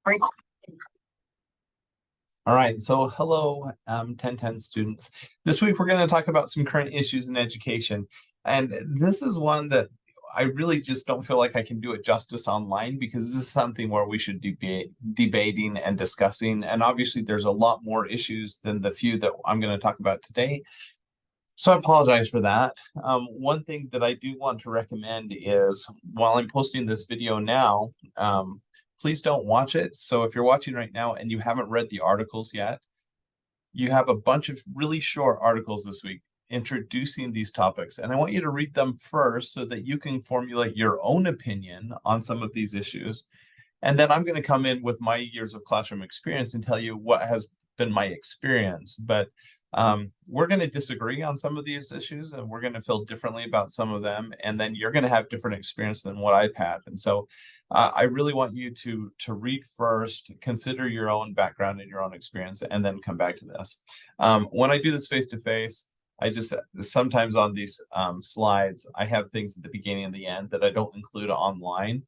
All right, so hello, 1010 students. This week we're going to talk about some current issues in education. And this is one that I really just don't feel like I can do it justice online because this is something where we should be debating and discussing. And obviously there's a lot more issues than the few that I'm going to talk about today. So I apologize for that. One thing that I do want to recommend is while I'm posting this video now, please don't watch it. So if you're watching right now and you haven't read the articles yet, you have a bunch of really short articles this week introducing these topics. And I want you to read them first so that you can formulate your own opinion on some of these issues. And then I'm going to come in with my years of classroom experience and tell you what has been my experience. But we're going to disagree on some of these issues and we're going to feel differently about some of them. And then you're going to have different experience than what I've had. And so I really want you to read first, consider your own background and your own experience, and then come back to this. When I do this face-to-face, I just sometimes on these slides, I have things at the beginning and the end that I don't include online.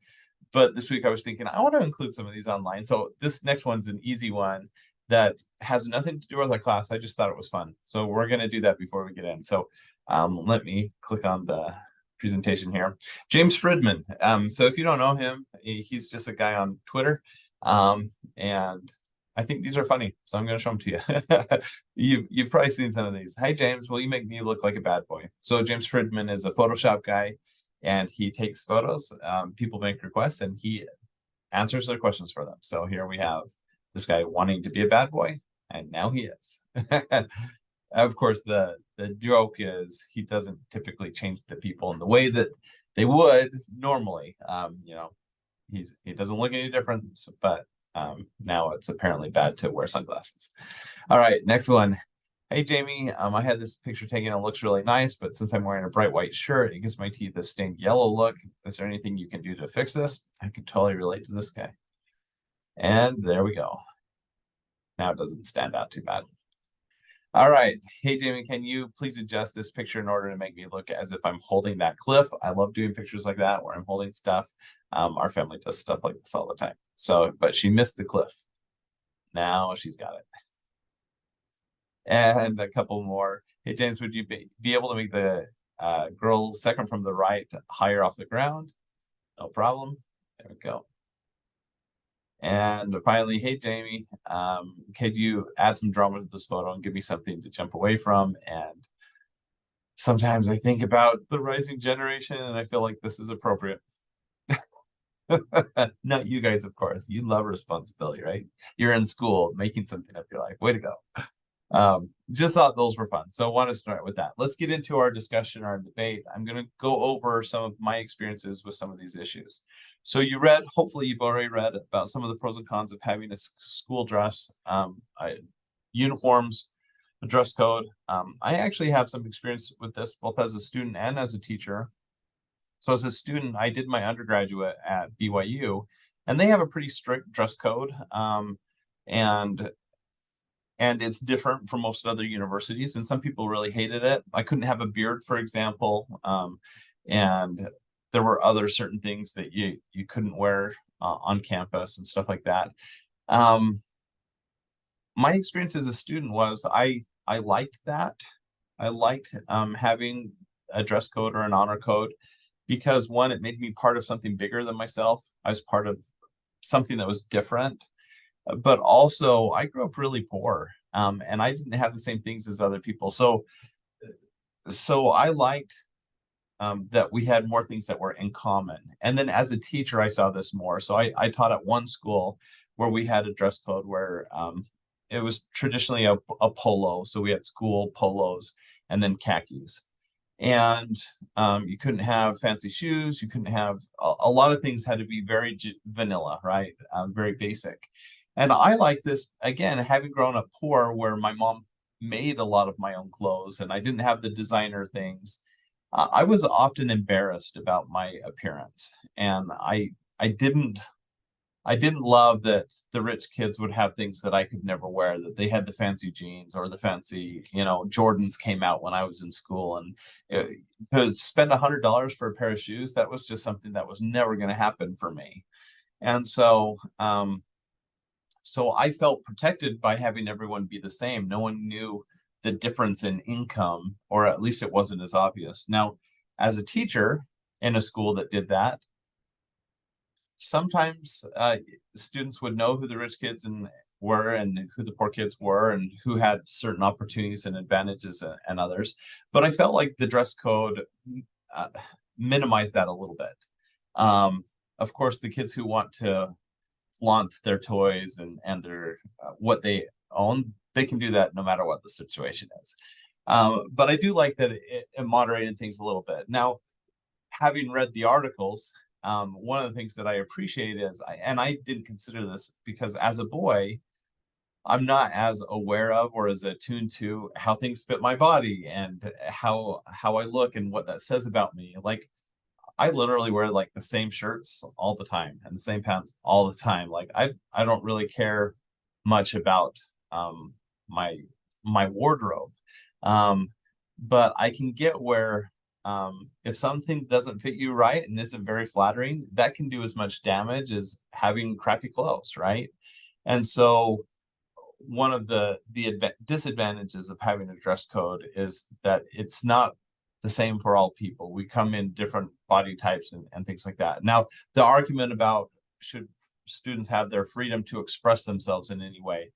But this week I was thinking, I want to include some of these online. So this next one's an easy one that has nothing to do with our class. I just thought it was fun. So we're going to do that before we get in. So let me click on the presentation here. James Friedman. So if you don't know him, he's just a guy on Twitter. And I think these are funny. So I'm going to show them to you. You've probably seen some of these. Hi, James. Will you make me look like a bad boy? So James Friedman is a Photoshop guy. And he takes photos, people make requests, and he answers their questions for them. So here we have this guy wanting to be a bad boy, and now he is. Of course, the joke is he doesn't typically change the people in the way that they would normally. He doesn't look any different, but now it's apparently bad to wear sunglasses. All right, next one. Hey, Jamie, I had this picture taken. It looks really nice, but since I'm wearing a bright white shirt, it gives my teeth a stained yellow look. Is there anything you can do to fix this? I can totally relate to this guy. And there we go. Now it doesn't stand out too bad. All right. Hey, Jamie, can you please adjust this picture in order to make me look as if I'm holding that cliff? I love doing pictures like that where I'm holding stuff. Our family does stuff like this all the time. So, but she missed the cliff. Now she's got it. And a couple more. Hey, James, would you be able to make the girl second from the right higher off the ground? No problem. There we go. And finally, hey, Jamie, could you add some drama to this photo and give me something to jump away from? And sometimes I think about the rising generation and I feel like this is appropriate. Not you guys, of course. You love responsibility, right? You're in school making something up your life. Way to go. Just thought those were fun. So I want to start with that. Let's get into our discussion, our debate. I'm going to go over some of my experiences with some of these issues. So you read, hopefully you've already read about some of the pros and cons of having a school dress, uniforms, a dress code. I actually have some experience with this, both as a student and as a teacher. So as a student, I did my undergraduate at BYU, and they have a pretty strict dress code. And it's different from most other universities, and some people really hated it. I couldn't have a beard, for example, and there were other certain things that you couldn't wear on campus and stuff like that. My experience as a student was I liked that. I liked having a dress code or an honor code because, one, it made me part of something bigger than myself. I was part of something that was different. But also, I grew up really poor, and I didn't have the same things as other people. So I liked that we had more things that were in common. And then as a teacher, I saw this more. So I taught at one school where we had a dress code where it was traditionally a polo. So we had school polos and then khakis. And you couldn't have fancy shoes. You couldn't have a lot of things had to be very vanilla, right? Very basic. And I like this, again, having grown up poor where my mom made a lot of my own clothes and I didn't have the designer things. I was often embarrassed about my appearance. And I didn't love that the rich kids would have things that I could never wear, that they had the fancy jeans or the fancy, Jordans came out when I was in school. And to spend $100 for a pair of shoes, that was just something that was never going to happen for me. And so, So I felt protected by having everyone be the same. No one knew the difference in income, or at least it wasn't as obvious. Now, as a teacher in a school that did that, sometimes students would know who the rich kids were and who the poor kids were and who had certain opportunities and advantages and others. But I felt like the dress code uh, minimized that a little bit. Of course, the kids who want to flaunt their toys and their what they own, they can do that no matter what the situation is. But I do like that it moderated things a little bit. Now, having read the articles, one of the things that I appreciate is, and I didn't consider this because as a boy, I'm not as aware of or as attuned to how things fit my body and how I look and what that says about me. Like I literally wear like the same shirts all the time and the same pants all the time. Like I don't really care much about my my wardrobe. Um, but I can get where if something doesn't fit you right and isn't very flattering, that can do as much damage as having crappy clothes, right? And so one of the disadvantages of having a dress code is that it's not the same for all people. We come in different body types and things like that. Now, the argument about should students have their freedom to express themselves in any way,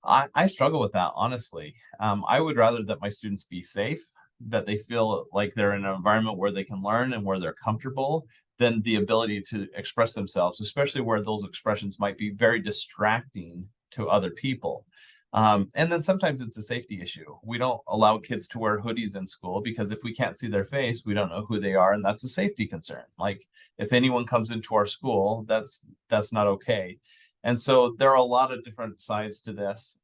I struggle with that, honestly. I would rather that my students be safe, that they feel like they're in an environment where they can learn and where they're comfortable, than the ability to express themselves, especially where those expressions might be very distracting to other people. And then sometimes it's a safety issue. We don't allow kids to wear hoodies in school because if we can't see their face, we don't know who they are, and that's a safety concern. Like if anyone comes into our school, that's not okay. And so there are a lot of different sides to this.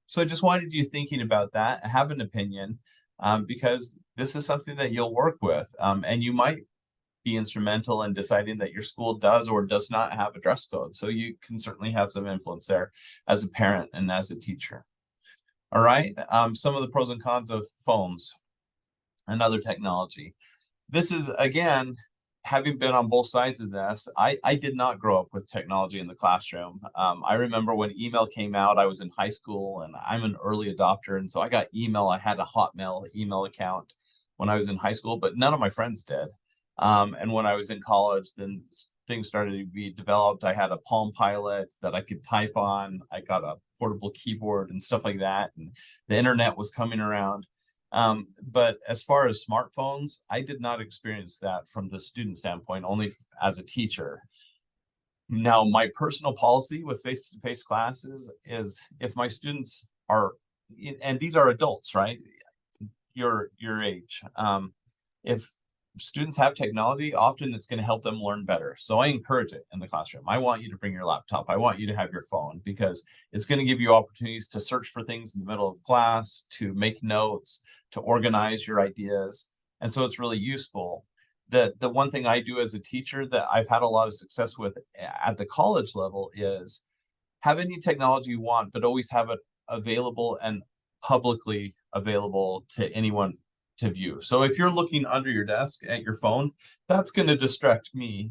So I just wanted you thinking about that, have an opinion, because this is something that you'll work with, and you might be instrumental in deciding that your school does or does not have a dress code. So you can certainly have some influence there as a parent and as a teacher. All right. Some of the pros and cons of phones and other technology. This is, again, having been on both sides of this, I did not grow up with technology in the classroom. I remember when email came out, I was in high school and I'm an early adopter. And so I got email. I had a Hotmail email account when I was in high school, but none of my friends did. And when I was in college, then things started to be developed. I had a Palm Pilot that I could type on. I got a portable keyboard and stuff like that. And the internet was coming around. But as far as smartphones, I did not experience that from the student standpoint, only as a teacher. Now, my personal policy with face-to-face classes is if my students are, and these are adults, right? Your age. If students have technology, often it's going to help them learn better. So I encourage it in the classroom. I want you to bring your laptop. I want you to have your phone because it's going to give you opportunities to search for things in the middle of class, to make notes, to organize your ideas. And so it's really useful. The one thing I do as a teacher that I've had a lot of success with at the college level is have any technology you want, but always have it available and publicly available to anyone to view. So if you're looking under your desk at your phone, that's going to distract me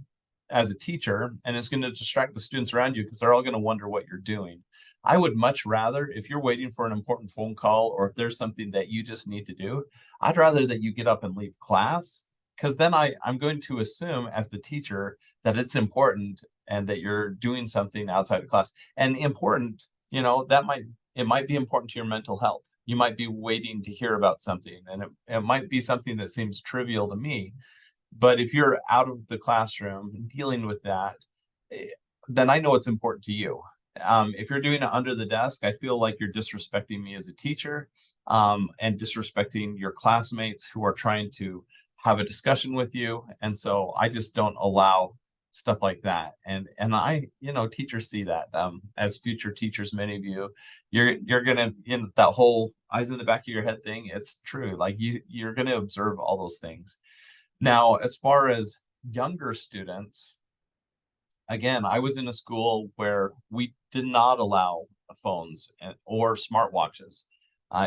as a teacher, and it's going to distract the students around you because they're all going to wonder what you're doing. I would much rather, if you're waiting for an important phone call or if there's something that you just need to do, I'd rather that you get up and leave class because then I'm going to assume as the teacher that it's important and that you're doing something outside of class. And important, it might be important to your mental health. You might be waiting to hear about something, and it might be something that seems trivial to me. But if you're out of the classroom dealing with that, then I know it's important to you. If you're doing it under the desk, I feel like you're disrespecting me as a teacher, and disrespecting your classmates who are trying to have a discussion with you. And so I just don't allow stuff like that. And I, teachers see that. As future teachers, many of you, you're gonna, in that whole eyes in the back of your head thing, it's true. Like you're gonna observe all those things. Now, as far as younger students, again, I was in a school where we did not allow phones or smartwatches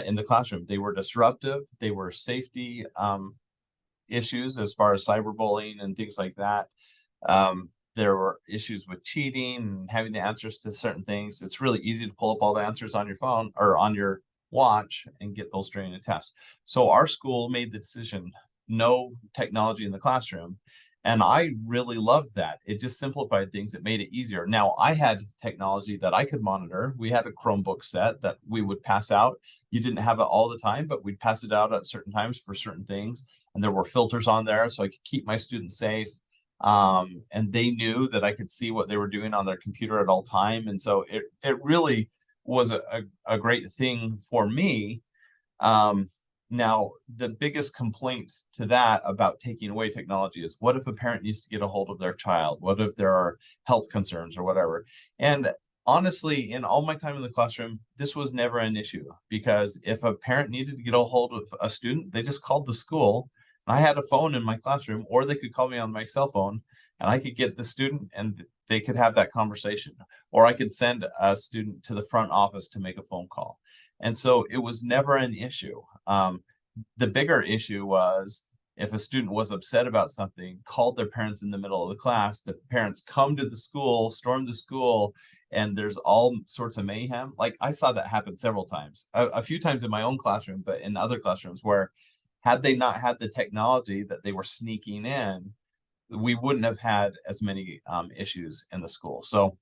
in the classroom. They were disruptive. They were safety issues as far as cyberbullying and things like that. there were issues with cheating and having the answers to certain things. It's really easy to pull up all the answers on your phone or on your watch and get those during a test. So our school made the decision, no technology in the classroom. And I really loved that. It just simplified things. It made it easier. Now I had technology that I could monitor. We had a Chromebook set that we would pass out. You didn't have it all the time, but we'd pass it out at certain times for certain things. And there were filters on there so I could keep my students safe. And they knew that I could see what they were doing on their computer at all time. And so it really was a great thing for me. Now, the biggest complaint to that about taking away technology is, what if a parent needs to get a hold of their child? What if there are health concerns or whatever? And honestly, in all my time in the classroom, this was never an issue, because if a parent needed to get a hold of a student, they just called the school. I had a phone in my classroom, or they could call me on my cell phone and I could get the student and they could have that conversation, or I could send a student to the front office to make a phone call. And so it was never an issue. The bigger issue was if a student was upset about something, called their parents in the middle of the class, the parents come to the school, storm the school, and there's all sorts of mayhem. Like, I saw that happen several times, a few times in my own classroom, but in other classrooms where, had they not had the technology that they were sneaking in, we wouldn't have had as many issues in the school. So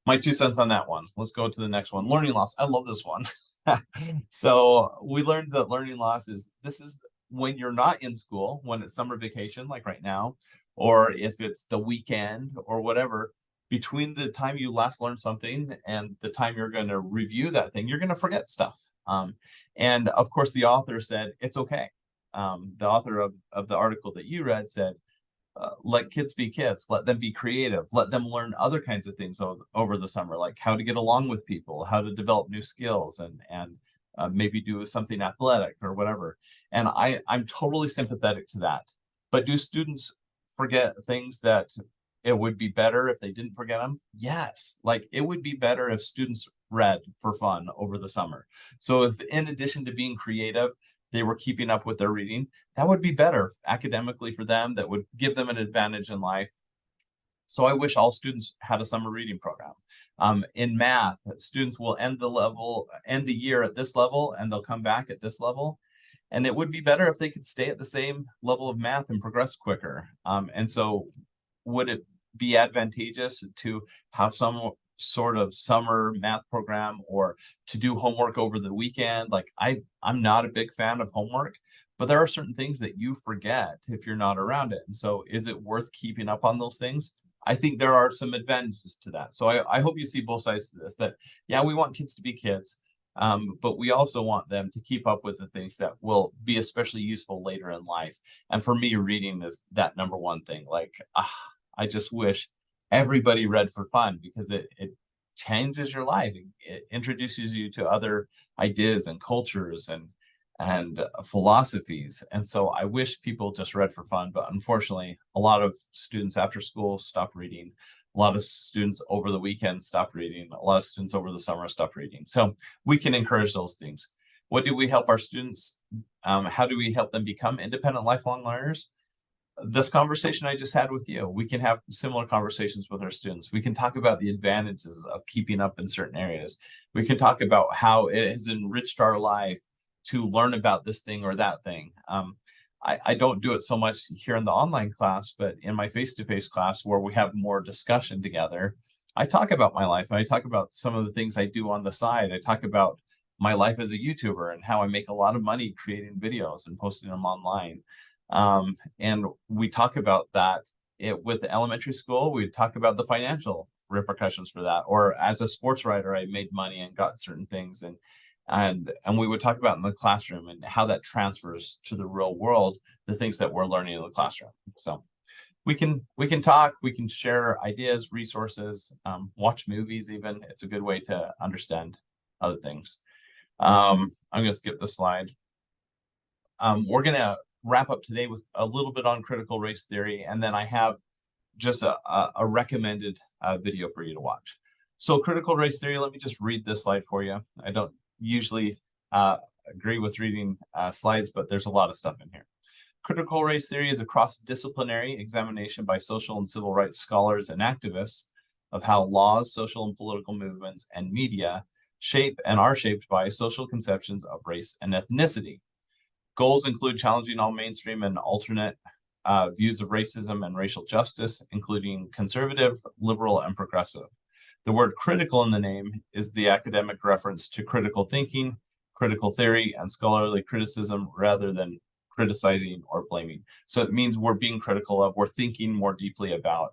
my 2 cents on that one. Let's go to the next one. Learning loss. I love this one. So we learned that learning loss is when you're not in school, when it's summer vacation, like right now, or if it's the weekend or whatever, between the time you last learned something and the time you're going to review that thing, you're going to forget stuff. And of course, the author said it's okay. The author of the article that you read said, let kids be kids, let them be creative, let them learn other kinds of things over the summer, like how to get along with people, how to develop new skills, and maybe do something athletic or whatever. And I'm totally sympathetic to that. But do students forget things that it would be better if they didn't forget them? Yes. Like, it would be better if students read for fun over the summer. So if, in addition to being creative, they were keeping up with their reading, that would be better academically for them. That would give them an advantage in life. So I wish all students had a summer reading program. In math, students will end the year at this level, and they'll come back at this level. And it would be better if they could stay at the same level of math and progress quicker. And so would it be advantageous to have some sort of summer math program, or to do homework over the weekend? Like, I'm not a big fan of homework, but there are certain things that you forget if you're not around it. And so is it worth keeping up on those things? I think there are some advantages to that. So I hope you see both sides to this, that, yeah, we want kids to be kids, but we also want them to keep up with the things that will be especially useful later in life. And for me, reading is that number one thing. Like, I just wish everybody read for fun, because it changes your life. It introduces you to other ideas and cultures and philosophies. And so I wish people just read for fun, but unfortunately, a lot of students after school stop reading. A lot of students over the weekend stop reading. A lot of students over the summer stop reading. So we can encourage those things. What do we help our students? How do we help them become independent, lifelong learners? This conversation I just had with you, we can have similar conversations with our students. We can talk about the advantages of keeping up in certain areas. We can talk about how it has enriched our life to learn about this thing or that thing. I don't do it so much here in the online class, but in my face-to-face class, where we have more discussion together, I talk about my life. I talk about some of the things I do on the side. I talk about my life as a YouTuber and how I make a lot of money creating videos and posting them online. And we talk about that with the elementary school. We talk about the financial repercussions for that. Or as a sports writer, I made money and got certain things, and we would talk about in the classroom and how that transfers to the real world, the things that we're learning in the classroom. So we can talk, we can share ideas, resources, watch movies. Even, it's a good way to understand other things. I'm going to skip this slide. We're going to wrap up today with a little bit on critical race theory, and then I have just a recommended video for you to watch. So critical race theory, let me just read this slide for you. I don't usually agree with reading slides, but there's a lot of stuff in here. Critical race theory is a cross-disciplinary examination by social and civil rights scholars and activists of how laws, social and political movements, and media shape and are shaped by social conceptions of race and ethnicity. Goals include challenging all mainstream and alternate views of racism and racial justice, including conservative, liberal, and progressive. The word critical in the name is the academic reference to critical thinking, critical theory, and scholarly criticism rather than criticizing or blaming. So it means we're being critical of, we're thinking more deeply about.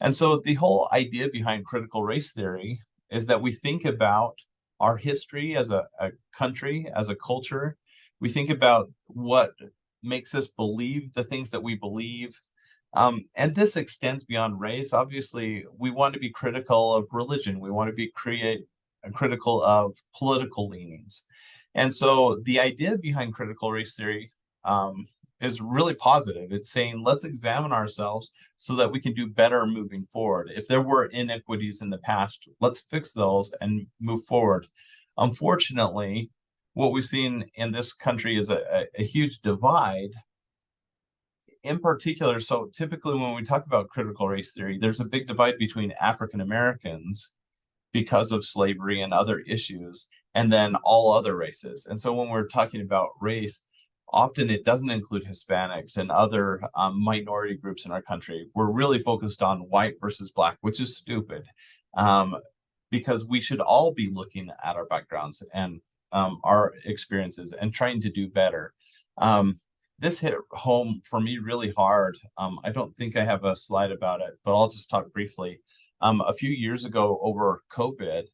And so the whole idea behind critical race theory is that we think about our history as a country, as a culture. We think about what makes us believe the things that we believe. And this extends beyond race. Obviously, we want to be critical of religion. We want to be critical of political leanings. And so the idea behind critical race theory is really positive. It's saying, let's examine ourselves so that we can do better moving forward. If there were inequities in the past, let's fix those and move forward. Unfortunately, what we've seen in this country is a huge divide. In particular, so typically when we talk about critical race theory, there's a big divide between African Americans because of slavery and other issues, and then all other races. And so when we're talking about race, often it doesn't include Hispanics and other minority groups in our country. We're really focused on white versus black, which is stupid, because we should all be looking at our backgrounds and our experiences and trying to do better. This hit home for me really hard. I don't think I have a slide about it, but I'll just talk briefly. A few years ago over COVID,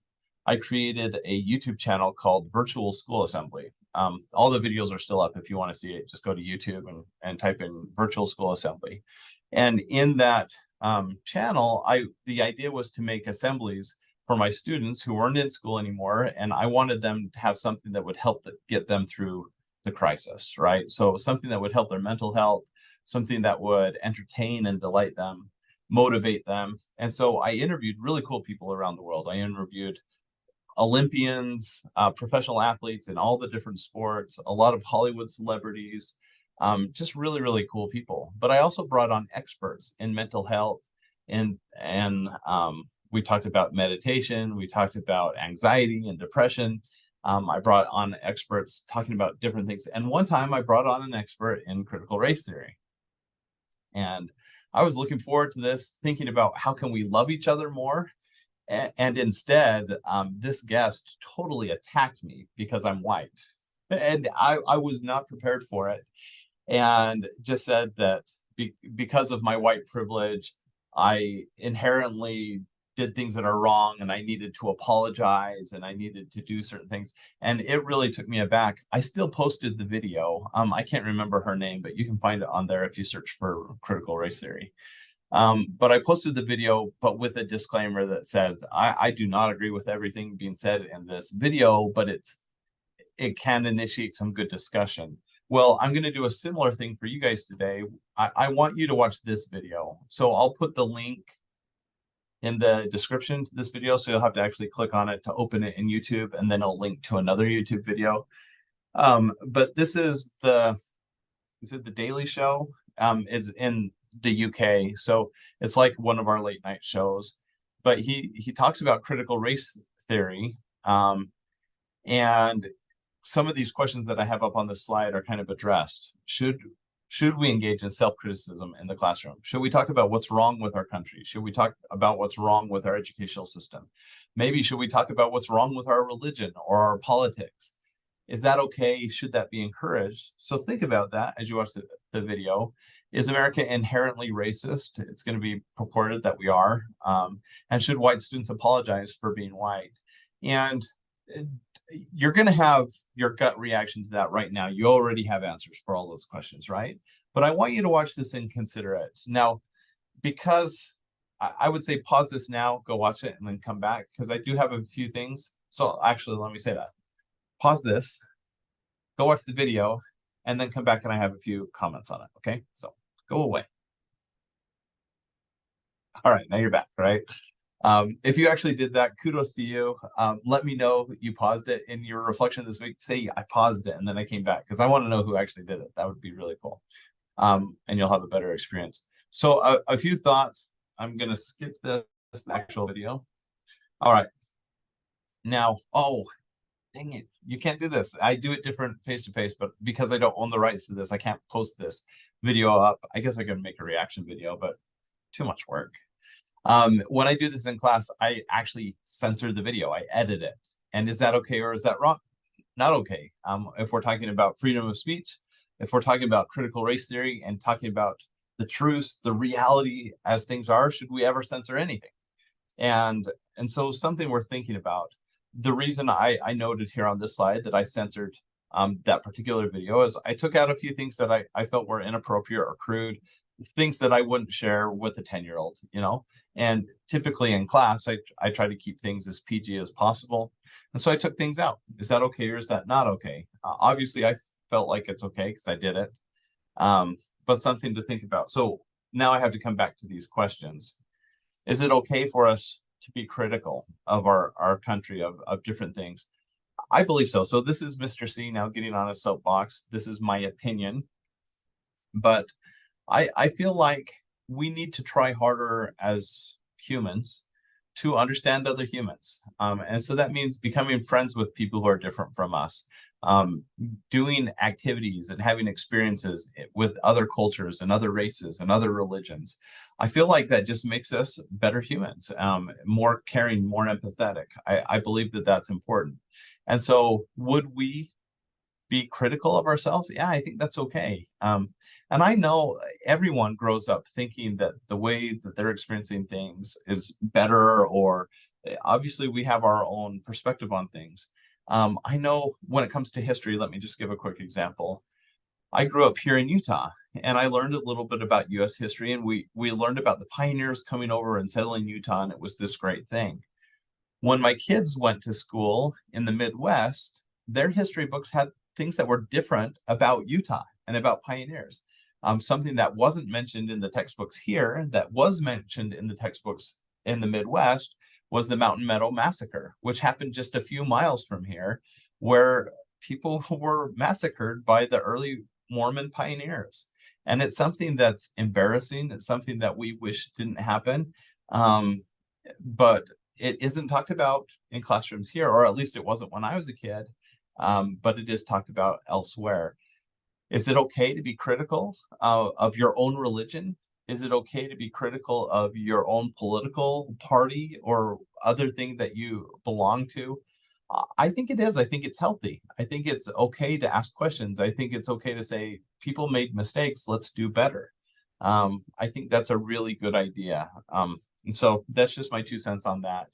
I created a YouTube channel called Virtual School Assembly. All the videos are still up. If you want to see it, just go to YouTube and type in Virtual School Assembly. And in that channel, the idea was to make assemblies for my students who weren't in school anymore, and I wanted them to have something that would help get them through the crisis, right? So something that would help their mental health, something that would entertain and delight them, motivate them. And so I interviewed really cool people around the world. I interviewed Olympians, professional athletes in all the different sports, a lot of Hollywood celebrities, just really, really cool people. But I also brought on experts in mental health, and we talked about meditation, we talked about anxiety and depression. I brought on experts talking about different things. And one time I brought on an expert in critical race theory. And I was looking forward to this, thinking about how can we love each other more. And instead, this guest totally attacked me because I'm white. And I was not prepared for it. And just said that because of my white privilege, I inherently did things that are wrong, and I needed to apologize, and I needed to do certain things. And it really took me aback. I still posted the video. I can't remember her name, but you can find it on there if you search for critical race theory. But I posted the video, but with a disclaimer that said, I do not agree with everything being said in this video, but it can initiate some good discussion. Well, I'm going to do a similar thing for you guys today. I want you to watch this video. So I'll put the link in the description to this video, so you'll have to actually click on it to open it in YouTube, and then it'll link to another YouTube video. But this is the Daily Show? It's in the UK, so it's like one of our late night shows. But he talks about critical race theory, and some of these questions that I have up on the slide are kind of addressed. Should we engage in self-criticism in the classroom? Should we talk about what's wrong with our country? Should we talk about what's wrong with our educational system? Maybe should we talk about what's wrong with our religion or our politics? Is that okay? Should that be encouraged? So think about that as you watch the video. Is America inherently racist? It's going to be purported that we are. And should white students apologize for being white? And you're going to have your gut reaction to that right now. You already have answers for all those questions, right? But I want you to watch this and consider it. Now, because I would say pause this now, go watch it, and then come back, because I do have a few things. So actually, let me say that. Pause this, go watch the video, and then come back and I have a few comments on it, okay? So go away. All right, now you're back, right? If you actually did that, kudos to you. Let me know you paused it in your reflection this week. Say I paused it and then I came back, because I want to know who actually did it. That would be really cool. and you'll have a better experience. So a few thoughts. I'm going to skip this actual video. All right. Now, oh, dang it. You can't do this. I do it different face to face, but because I don't own the rights to this, I can't post this video up. I guess I can make a reaction video, but too much work. When I do this in class, I actually censor the video. I edit it. And is that okay or is that wrong? Not okay. If we're talking about freedom of speech, if we're talking about critical race theory and talking about the truths, the reality as things are, should we ever censor anything? And so something we're thinking about. The reason I noted here on this slide that I censored that particular video is I took out a few things that I felt were inappropriate or crude, things that I wouldn't share with a 10-year-old, you know. And typically in class, I try to keep things as PG as possible. And so I took things out. Is that okay or is that not okay? Obviously, I felt like it's okay because I did it, but something to think about. So now I have to come back to these questions. Is it okay for us to be critical of our country, of different things? I believe so. So this is Mr. C now getting on a soapbox. This is my opinion, but I feel like we need to try harder as humans to understand other humans. And so that means becoming friends with people who are different from us, doing activities and having experiences with other cultures and other races and other religions. I feel like that just makes us better humans, more caring, more empathetic. I believe that that's important. And so would we be critical of ourselves? Yeah, I think that's okay. And I know everyone grows up thinking that the way that they're experiencing things is better, or obviously we have our own perspective on things. I know when it comes to history, let me just give a quick example. I grew up here in Utah and I learned a little bit about US history, and we learned about the pioneers coming over and settling Utah, and it was this great thing. When my kids went to school in the Midwest, their history books had things that were different about Utah and about pioneers. Something that wasn't mentioned in the textbooks here, that was mentioned in the textbooks in the Midwest, was the Mountain Meadow Massacre, which happened just a few miles from here, where people were massacred by the early Mormon pioneers. And it's something that's embarrassing. It's something that we wish didn't happen. But it isn't talked about in classrooms here, or at least it wasn't when I was a kid, but it is talked about elsewhere. Is it okay to be critical of your own religion? Is it okay to be critical of your own political party or other thing that you belong to? I think it is. I think it's healthy. I think it's okay to ask questions. I think it's okay to say, people made mistakes, let's do better. I think that's a really good idea. And so that's just my 2 cents on that.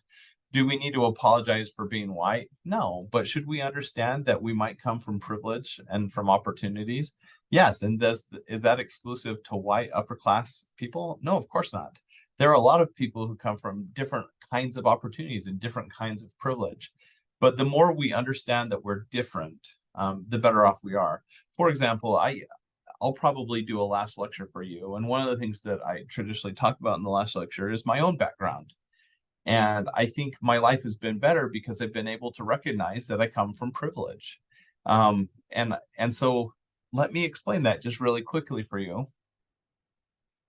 Do we need to apologize for being white? No, but should we understand that we might come from privilege and from opportunities? Yes. And is that exclusive to white upper class people? No, of course not. There are a lot of people who come from different kinds of opportunities and different kinds of privilege. But the more we understand that we're different, the better off we are. For example, I'll probably do a last lecture for you. And one of the things that I traditionally talk about in the last lecture is my own background. And I think my life has been better because I've been able to recognize that I come from privilege. And so let me explain that just really quickly for you.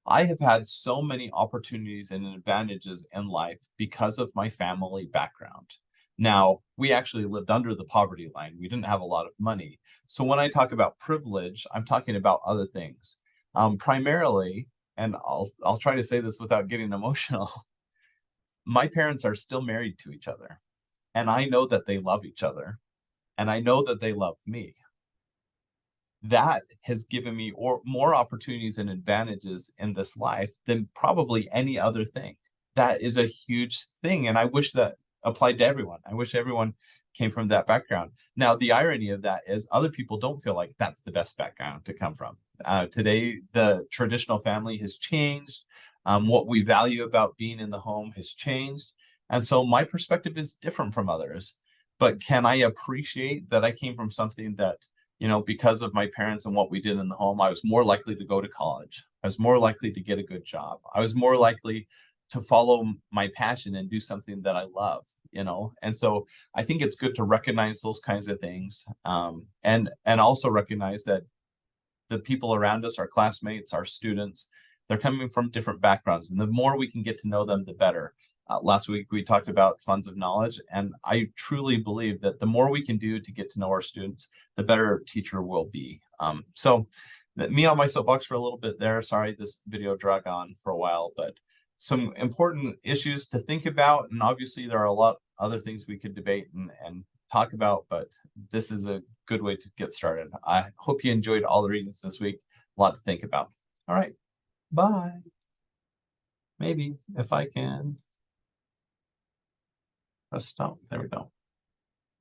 I have had so many opportunities and advantages in life because of my family background. Now, we actually lived under the poverty line. We didn't have a lot of money. So when I talk about privilege, I'm talking about other things. Primarily, and I'll try to say this without getting emotional, my parents are still married to each other, and I know that they love each other, and I know that they love me. That has given me more opportunities and advantages in this life than probably any other thing. That is a huge thing, and I wish that applied to everyone. I wish everyone came from that background. Now, the irony of that is other people don't feel like that's the best background to come from. Today, the traditional family has changed. What we value about being in the home has changed. And so my perspective is different from others. But can I appreciate that I came from something that, because of my parents and what we did in the home, I was more likely to go to college. I was more likely to get a good job. I was more likely to follow my passion and do something that I love, And so I think it's good to recognize those kinds of things, and also recognize that the people around us, our classmates, our students, they're coming from different backgrounds, and the more we can get to know them, the better. Last week we talked about funds of knowledge, and I truly believe that the more we can do to get to know our students, the better teacher will be. Me on my soapbox for a little bit there. Sorry, this video dragged on for a while, but some important issues to think about. And obviously there are a lot other things we could debate and talk about, but this is a good way to get started. I hope you enjoyed all the readings this week. A lot to think about. All right, bye. Maybe if I can press stop. There we go.